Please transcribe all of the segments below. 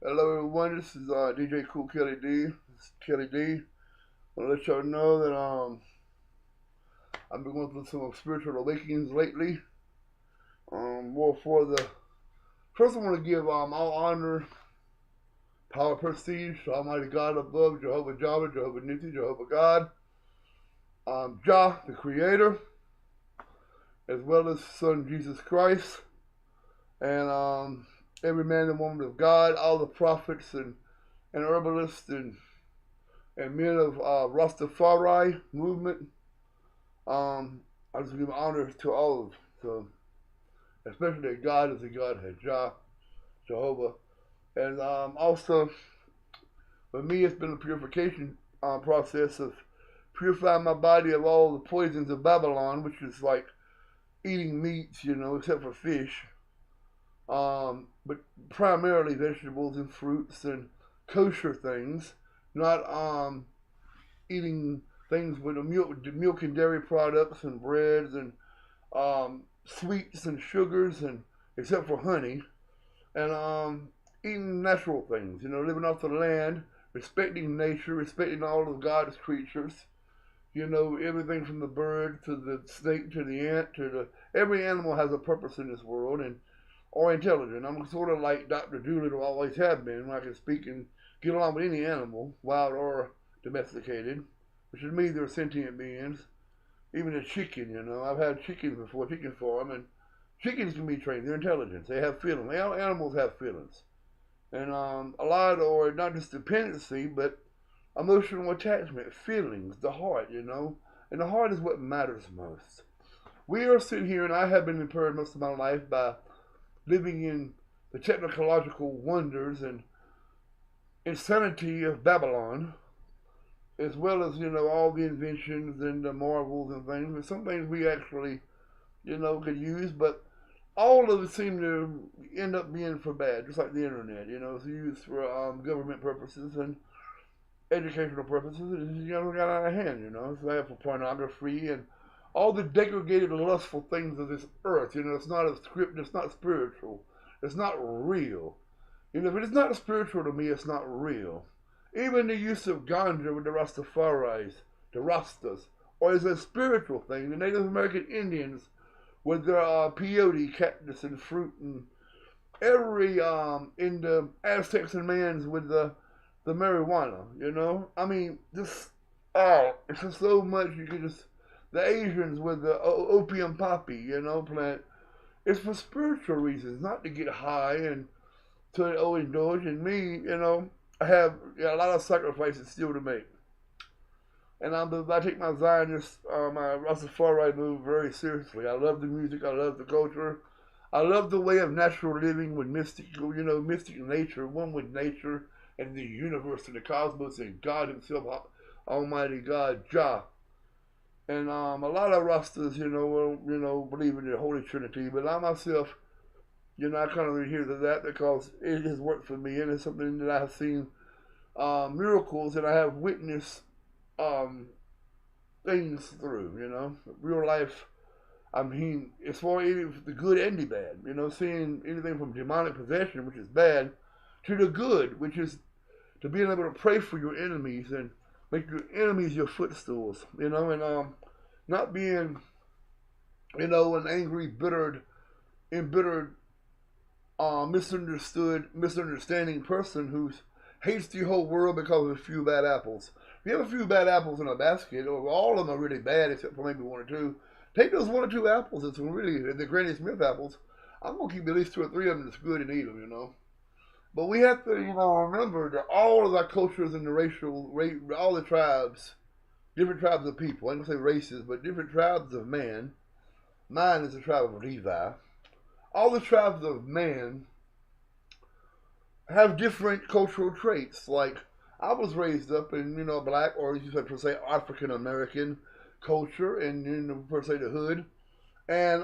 Hello everyone, this is DJ Cool Kelly D. This is Kelly D. I want to let y'all know that I've been going through some spiritual awakenings lately. More for the first, I want to give all honor, power, prestige to Almighty God above, Jehovah Jireh, Jehovah Nissi, Jehovah God, Jah, the Creator, as well as Son Jesus Christ, and every man and woman of God, all the prophets and herbalists and men of Rastafari movement. I just give honor to all of them. So, especially that God is a Godhead, Jah, Jehovah. And also, for me, it's been a purification process of purifying my body of all the poisons of Babylon, which is like eating meats, except for fish. But primarily vegetables and fruits and kosher things, not eating things with milk and dairy products and breads and sweets and sugars and except for honey, and eating natural things. Living off the land, respecting nature, respecting all of God's creatures. Everything from the bird to the snake to the ant to the every animal has a purpose in this world and or intelligent. I'm sort of like Dr. Doolittle always have been, when I can speak and get along with any animal, wild or domesticated, which is me, they're sentient beings. Even a chicken. I've had chickens before, chicken farm, and chickens can be trained. They're intelligent. They have feelings. Animals have feelings. And a lot, or not just dependency, but emotional attachment, feelings, the heart. And the heart is what matters most. We are sitting here, and I have been impaired most of my life by living in the technological wonders and insanity of Babylon, as well as, all the inventions and the marvels and things. And some things we actually, could use, but all of it seemed to end up being for bad, just like the internet. It's used for government purposes and educational purposes. And got out of hand. It's bad for pornography and all the degraded, lustful things of this earth. It's not a script. It's not spiritual. It's not real. If it's not spiritual to me, it's not real. Even the use of ganja with the Rastafaris, the Rastas, or is a spiritual thing. The Native American Indians with their peyote, cactus, and fruit, and every in the Aztecs and Mayans with the marijuana. I mean, it's just so much you can just. The Asians with the opium poppy, plant. It's for spiritual reasons, not to get high and to indulge. And me, I have a lot of sacrifices still to make. And I take my Zionist, my Rastafari move very seriously. I love the music. I love the culture. I love the way of natural living with mystic nature, one with nature and the universe and the cosmos and God Himself, Almighty God, Jah. And a lot of Rastas, believe in the Holy Trinity, but I myself, I kind of adhere to that because it has worked for me, and it's something that I have seen miracles that I have witnessed um, things through. Real life. I mean, as far as the good and the bad, seeing anything from demonic possession, which is bad, to the good, which is to being able to pray for your enemies and make your enemies your footstools, and not being, an angry, embittered, misunderstanding person who hates the whole world because of a few bad apples. If you have a few bad apples in a basket, or all of them are really bad except for maybe one or two, take those one or two apples that's really the Granny Smith apples. I'm gonna keep at least two or three of them that's good and eat them. But we have to, remember that all of our cultures and the all the tribes, different tribes of people, I don't say races, but different tribes of man. Mine is the tribe of Levi. All the tribes of man have different cultural traits. Like, I was raised up in, black, or you could say African American culture, and, per se the hood. And,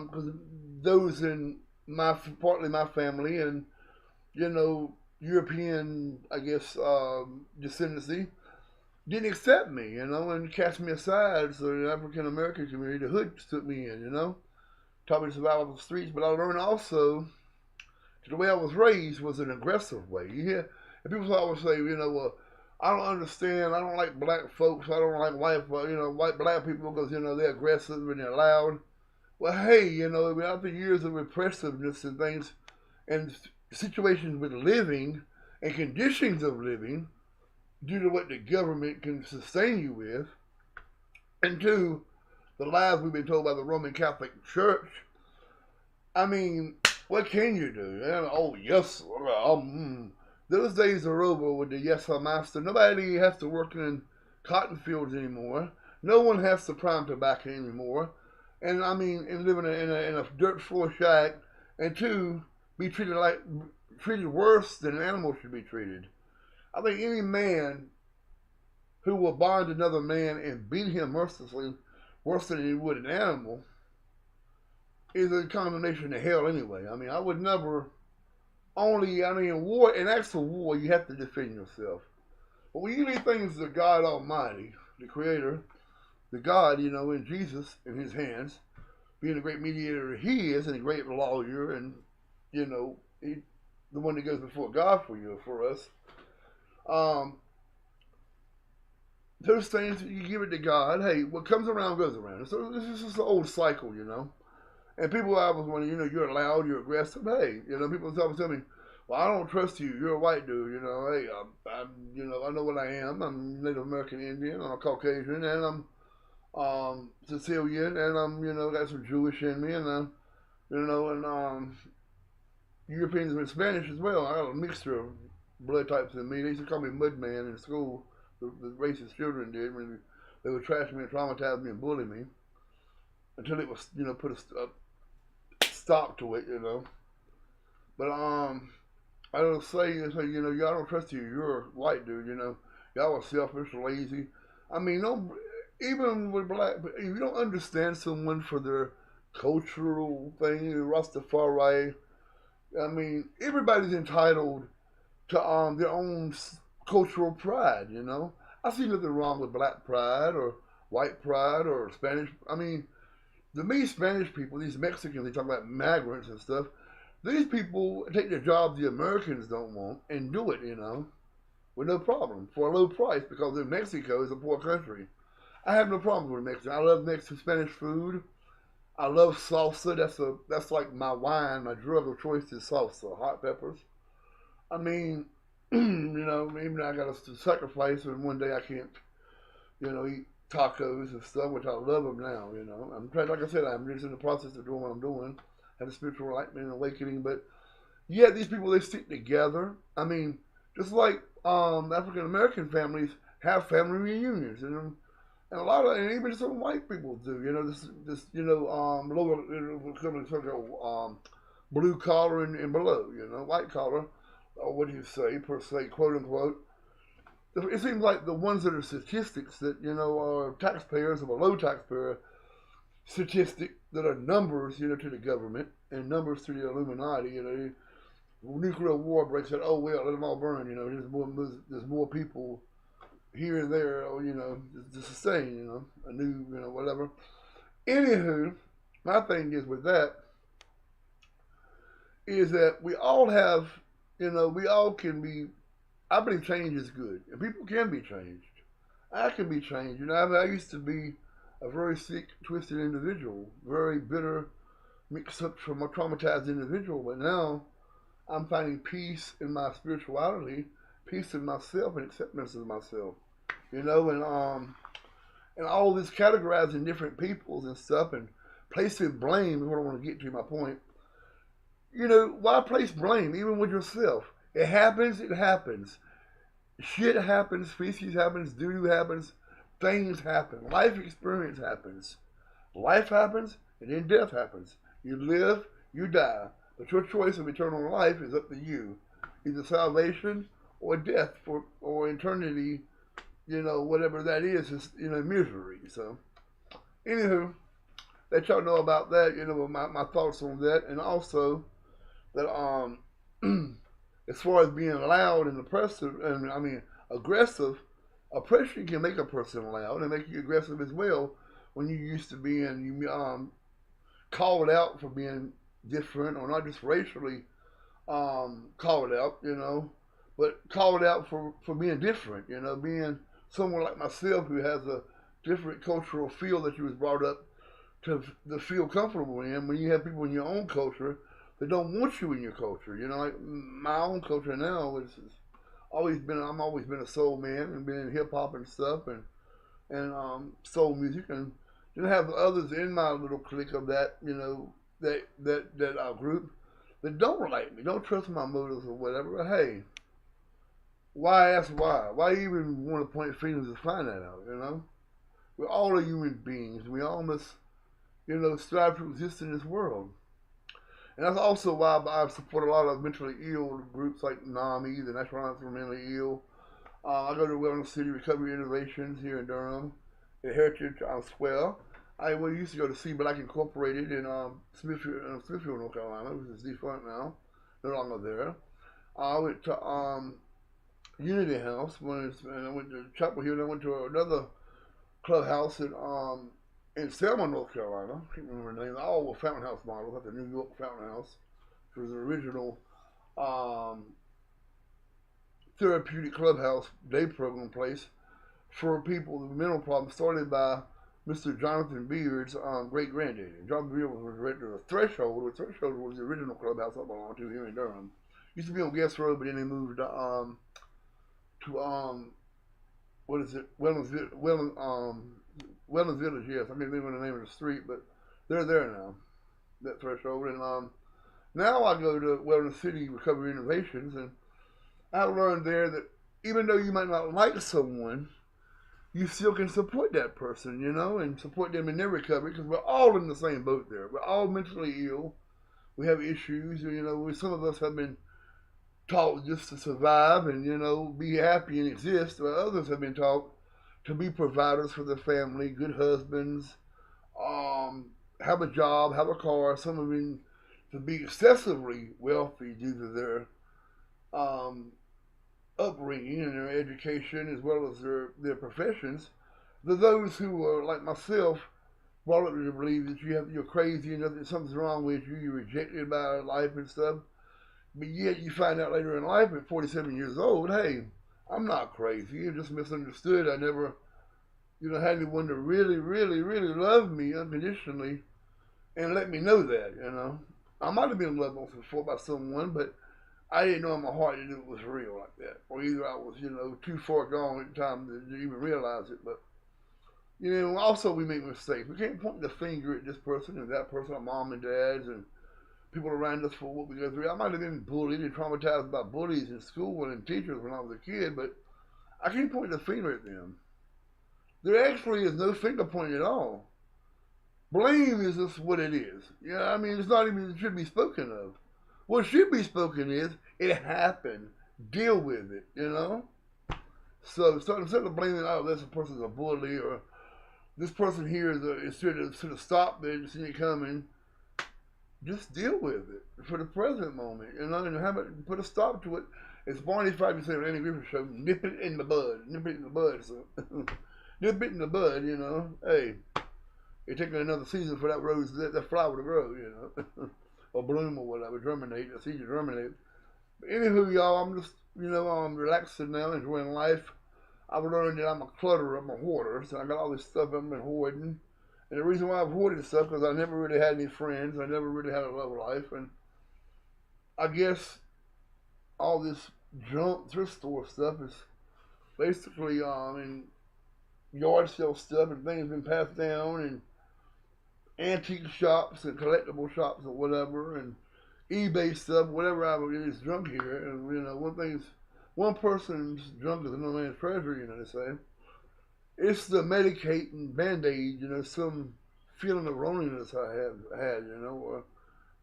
because those in partly my family, and European, I guess, descendancy, didn't accept me, and cast me aside. So the African American community, the hood, took me in, taught me to survive on the streets. But I learned also The way I was raised was an aggressive way. You hear? And people always say, well, I don't understand. I don't like black folks. I don't like white black people because they're aggressive and they're loud. Well, hey, after years of repressiveness and things, and situations with living and conditions of living, due to what the government can sustain you with, and two, the lies we've been told by the Roman Catholic Church. I mean, what can you do? Oh, yes, those days are over with the yes, sir, master. Nobody has to work in cotton fields anymore. No one has to prime tobacco anymore. And living in a dirt floor shack, and two, be treated worse than animals should be treated. I think any man who will bind another man and beat him mercilessly, worse than he would an animal, is a condemnation to hell anyway. I would never. In war, in actual war, you have to defend yourself. But when you leave things to God Almighty, the Creator, the God, in Jesus, in His hands, being the great mediator He is, and a great lawyer, and He, the one that goes before God for us. Those things, you give it to God. Hey, what comes around goes around. So this is just the old cycle, And people always want you're loud, you're aggressive. Hey, people always tell me, well, I don't trust you. You're a white dude, Hey, I know what I am. I'm Native American Indian. I'm Caucasian, and I'm Sicilian, and I'm got some Jewish in me, and and Europeans and Spanish as well. I got a mixture of blood types in me. They used to call me Mudman in school. The racist children did when they would trash me and traumatize me and bully me until it was put a stop to it. But I don't say y'all don't trust you. You're a white dude. Y'all are selfish, lazy. No, even with black, if you don't understand someone for their cultural thing, Rastafari. Everybody's entitled to their own cultural pride, I see nothing wrong with black pride or white pride or Spanish. To me, Spanish people, these Mexicans, they talk about migrants and stuff. These people take the jobs the Americans don't want and do it, with no problem for a low price because Mexico is a poor country. I have no problem with Mexico. I love Mexican Spanish food. I love salsa. That's like my wine. My drug of choice is salsa, hot peppers. Even I got to sacrifice, and one day I can't, eat tacos and stuff, which I love them now. I'm trying, like I said, I'm just in the process of doing what I'm doing, have a spiritual enlightenment and awakening. But yeah, these people, they stick together. Just like African American families have family reunions, and a lot of, and even some white people do. Lower, blue collar and below. White collar. Or what do you say, per se, quote unquote. It seems like the ones that are statistics that, are taxpayers of a low taxpayer statistic that are numbers, to the government and numbers to the Illuminati, nuclear war breaks out, oh well, let them all burn, there's more people here and there, or, to sustain, a new, whatever. Anywho, my thing is with that, is that we all have, we all can be, I believe change is good. And people can be changed. I can be changed. I used to be a very sick, twisted individual, very bitter, mixed up from a traumatized individual. But now I'm finding peace in my spirituality, peace in myself, and acceptance of myself. And all this categorizing different peoples and stuff and placing blame is what I want to get to, my point. Why place blame even with yourself? It happens, it happens. Shit happens, species happens, doo-doo happens, things happen, life experience happens. Life happens, and then death happens. You live, you die. But your choice of eternal life is up to you. Either salvation or death or eternity, whatever that is misery. So, anywho, let y'all know about that, my thoughts on that, and also that as far as being loud and oppressive, aggressive, oppression can make a person loud and make you aggressive as well when you used to be called out for being different or not just racially call it out, you know, but call it out for being different, you know, being someone like myself who has a different cultural feel that you was brought up to feel comfortable in. When you have people in your own culture that don't want you in your culture, you know, like my own culture now is always been I'm always been a soul man and been in hip hop and stuff and soul music and then have others in my little clique of that, you know, that group that don't like me, don't trust my motives or whatever. But hey, why ask why? Why even want to point fingers to find that out? You know, we're all human beings. We all must, you know, strive to exist in this world. And that's also why I support a lot of mentally ill groups like NAMI, the National Alliance for Mentally Ill. I go to Wellness City Recovery Innovations here in Durham, at Heritage Square. We used to go to See Black Incorporated in Smithfield, North Carolina, which is defunct now, no longer there. I went to Unity House and I went to Chapel Hill. And I went to another clubhouse in Selma, North Carolina. I can't remember the name. All were Fountain House models, like the New York Fountain House, which was the original um, therapeutic clubhouse day program place for people with mental problems, started by Mr. Jonathan Beard's great granddaddy. Jonathan Beard was the director of Threshold, which Threshold was the original clubhouse I belonged to here in Durham. Used to be on Guest Road, but then they moved to what is it? Wellness Village, yes. I can't remember the name of the street, but they're there now. That Threshold, and now I go to Wellness City Recovery Innovations, and I learned there that even though you might not like someone, you still can support that person, you know, and support them in their recovery because we're all in the same boat there. We're all mentally ill. We have issues, you know. Some of us have been taught just to survive and, you know, be happy and exist, while others have been taught to be providers for their family, good husbands, have a job, have a car. Some have been to be excessively wealthy due to their um, upbringing and their education as well as their professions. Those who are like myself, brought up to believe that you're crazy and that something's wrong with you, you're rejected by life and stuff. But yet you find out later in life at 47 years old, hey, I'm not crazy. You're just misunderstood. I never, you know, had anyone to really, really, really love me unconditionally and let me know that, you know. I might have been loved once before by someone, but I didn't know in my heart that it was real like that. Or either I was, you know, too far gone at the time to even realize it. But, you know, also we make mistakes. We can't point the finger at this person and that person, our mom and dads and people around us for what we go through. I might have been bullied and traumatized by bullies in school and teachers when I was a kid, but I can't point the finger at them. There actually is no finger pointing at all. Blame is just what it is. Yeah, I mean, it's not even, it should be spoken of. What should be spoken is, it happened. Deal with it, you know? So instead of blaming, oh, this person's a bully, or this person here should have stopped it and seen it coming, just deal with it for the present moment, you know, and have it, put a stop to it. It's Barney Fife would say on Andy Griffith show, nip it in the bud, nip it in the bud, so nip it in the bud, you know. Hey, it's taking another season for that rose, that flower to grow, you know, or bloom or whatever, germinate, the seed to germinate. But anywho, y'all, I'm just, you know, I'm relaxing now, enjoying life. I've learned that I'm a clutterer, I'm a hoarder, so I got all this stuff I've been hoarding. And the reason why I've hoarded stuff because I never really had any friends. I never really had a love life. And I guess all this junk thrift store stuff is basically in yard sale stuff and things been passed down and antique shops and collectible shops or whatever and eBay stuff, whatever I would get is junk here. And you know, one person's junk is another man's treasure, you know they say. It's the medicate and band-aid, you know, some feeling of loneliness I have had, you know, or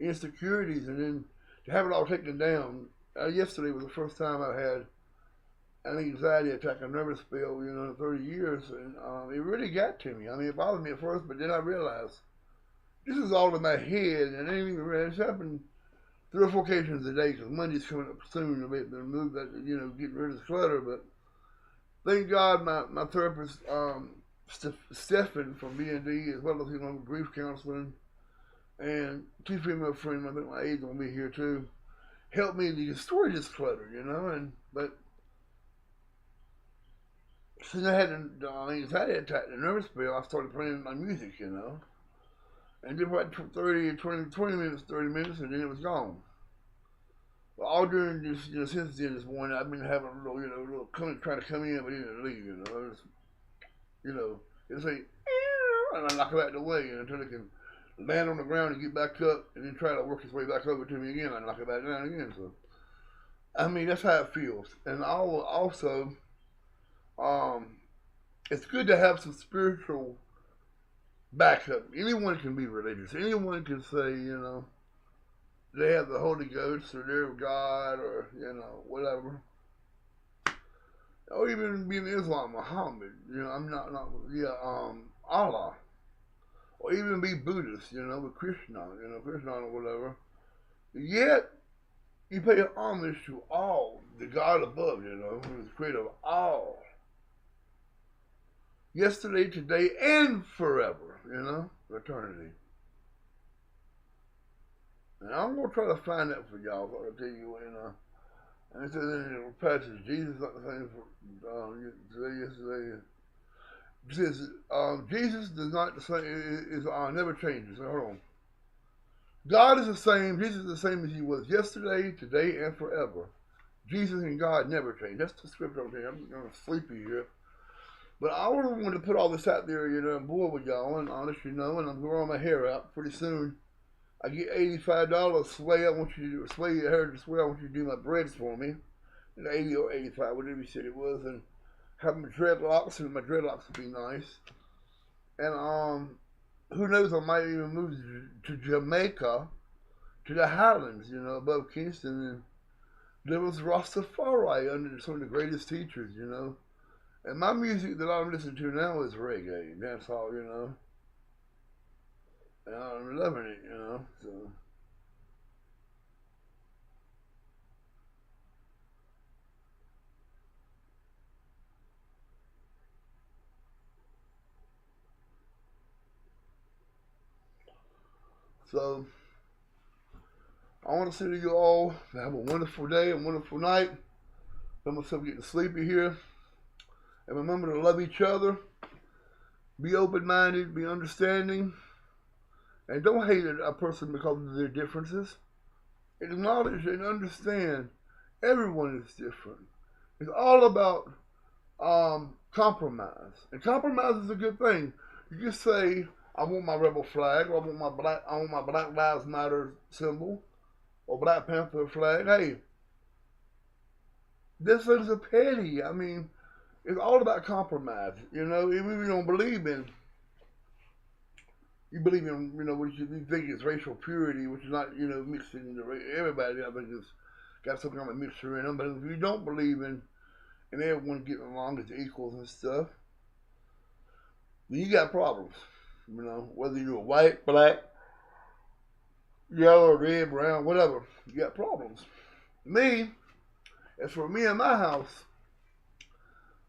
insecurities, and then to have it all taken down. Yesterday was the first time I had an anxiety attack, a nervous spell, you know, in 30 years, and it really got to me. I mean, it bothered me at first, but then I realized this is all in my head, and it ain't even really, it's happened 3 or 4 occasions a day, because Monday's coming up soon to move that, you know, getting rid of this clutter, but thank God my therapist, Stephen from B&D, as well as, you know, grief counseling, and 2 female friends, I think my aide's gonna be here too. help me to destroy this clutter, you know. And but since I had an anxiety attack, the nervous spell, I started playing my music, you know. And did about 20 minutes, 30 minutes, and then it was gone. But all during this, since then, this morning, I've been having a little, trying to come in, but it didn't leave, you know. It's like, and I knock it out of the way, until it can land on the ground and get back up, and then try to work its way back over to me again. I knock it back down again. So, I mean, that's how it feels. And also, it's good to have some spiritual backup. Anyone can be religious. Anyone can say, they have the Holy Ghost or they're God or, whatever. Or even be in Islam, Muhammad, Allah. Or even be Buddhist, with Krishna, Krishna or whatever. Yet, you pay homage to all, the God above, who is the creator of all. Yesterday, today, and forever, eternity. And I'm going to try to find that for y'all, so I'll tell you, and it says in the passage, Jesus is not the same for today, yesterday. It says, Jesus does not the same, never changes. So hold on. God is the same, Jesus is the same as he was yesterday, today, and forever. Jesus and God never change. That's the scripture I'm saying. I'm kind of sleepy here. But I really want to put all this out there, and board with y'all, and I'll let you know, and I'm growing my hair out pretty soon. I get $85. Sway, I want you to sway your hair to sway. I want you to do my braids for me. And 80 or 85, whatever you said it was, and have my dreadlocks, and my dreadlocks would be nice. And who knows? I might even move to Jamaica, to the Highlands, above Kingston, and there was Rastafari under some of the greatest teachers, And my music that I'm listening to now is reggae, dancehall, And I'm loving it, so. So, I want to say to you all, have a wonderful day, a wonderful night. Let myself getting sleepy here. And remember to love each other. Be open-minded, be understanding. And don't hate a person because of their differences. Acknowledge and understand everyone is different. It's all about compromise. And compromise is a good thing. You just say, I want my rebel flag, or I want my Black Lives Matter symbol, or Black Panther flag. Hey, this is a petty. I mean, it's all about compromise. Even if you don't believe in, what you think is racial purity, which is not, mixing everybody. I think it's got some kind of mixture in them. But if you don't believe in everyone getting along as equals and stuff, then you got problems. Whether you're white, black, yellow, red, brown, whatever, you got problems. As for me and my house,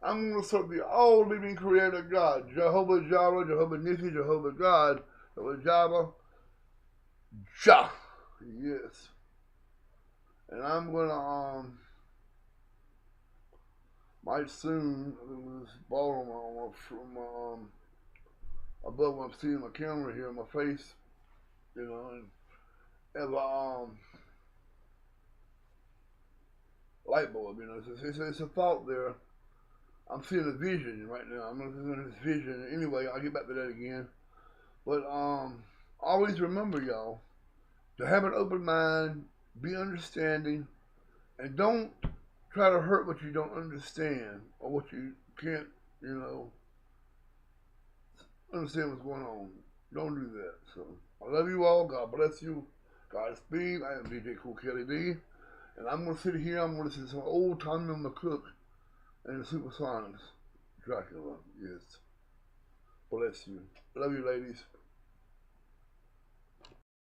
I'm going to serve the all living creator God, Jehovah Jireh, Jehovah Nissi, Jehovah God, Jehovah Jireh, Jah. Yes. And I'm going to, might soon, this ball from above what I'm seeing my camera here, my face, and have a light bulb, it's a thought there. I'm seeing a vision right now. I'm looking at this vision. Anyway, I'll get back to that again. But always remember, y'all, to have an open mind, be understanding, and don't try to hurt what you don't understand or what you can't, understand what's going on. Don't do that. So I love you all. God bless you. Godspeed. I am DJ Cool Kelly D, and I'm gonna sit here. I'm gonna listen to some old Tommy McCook and the Supersonics. Dracula. Yes. Bless you. Love you, ladies.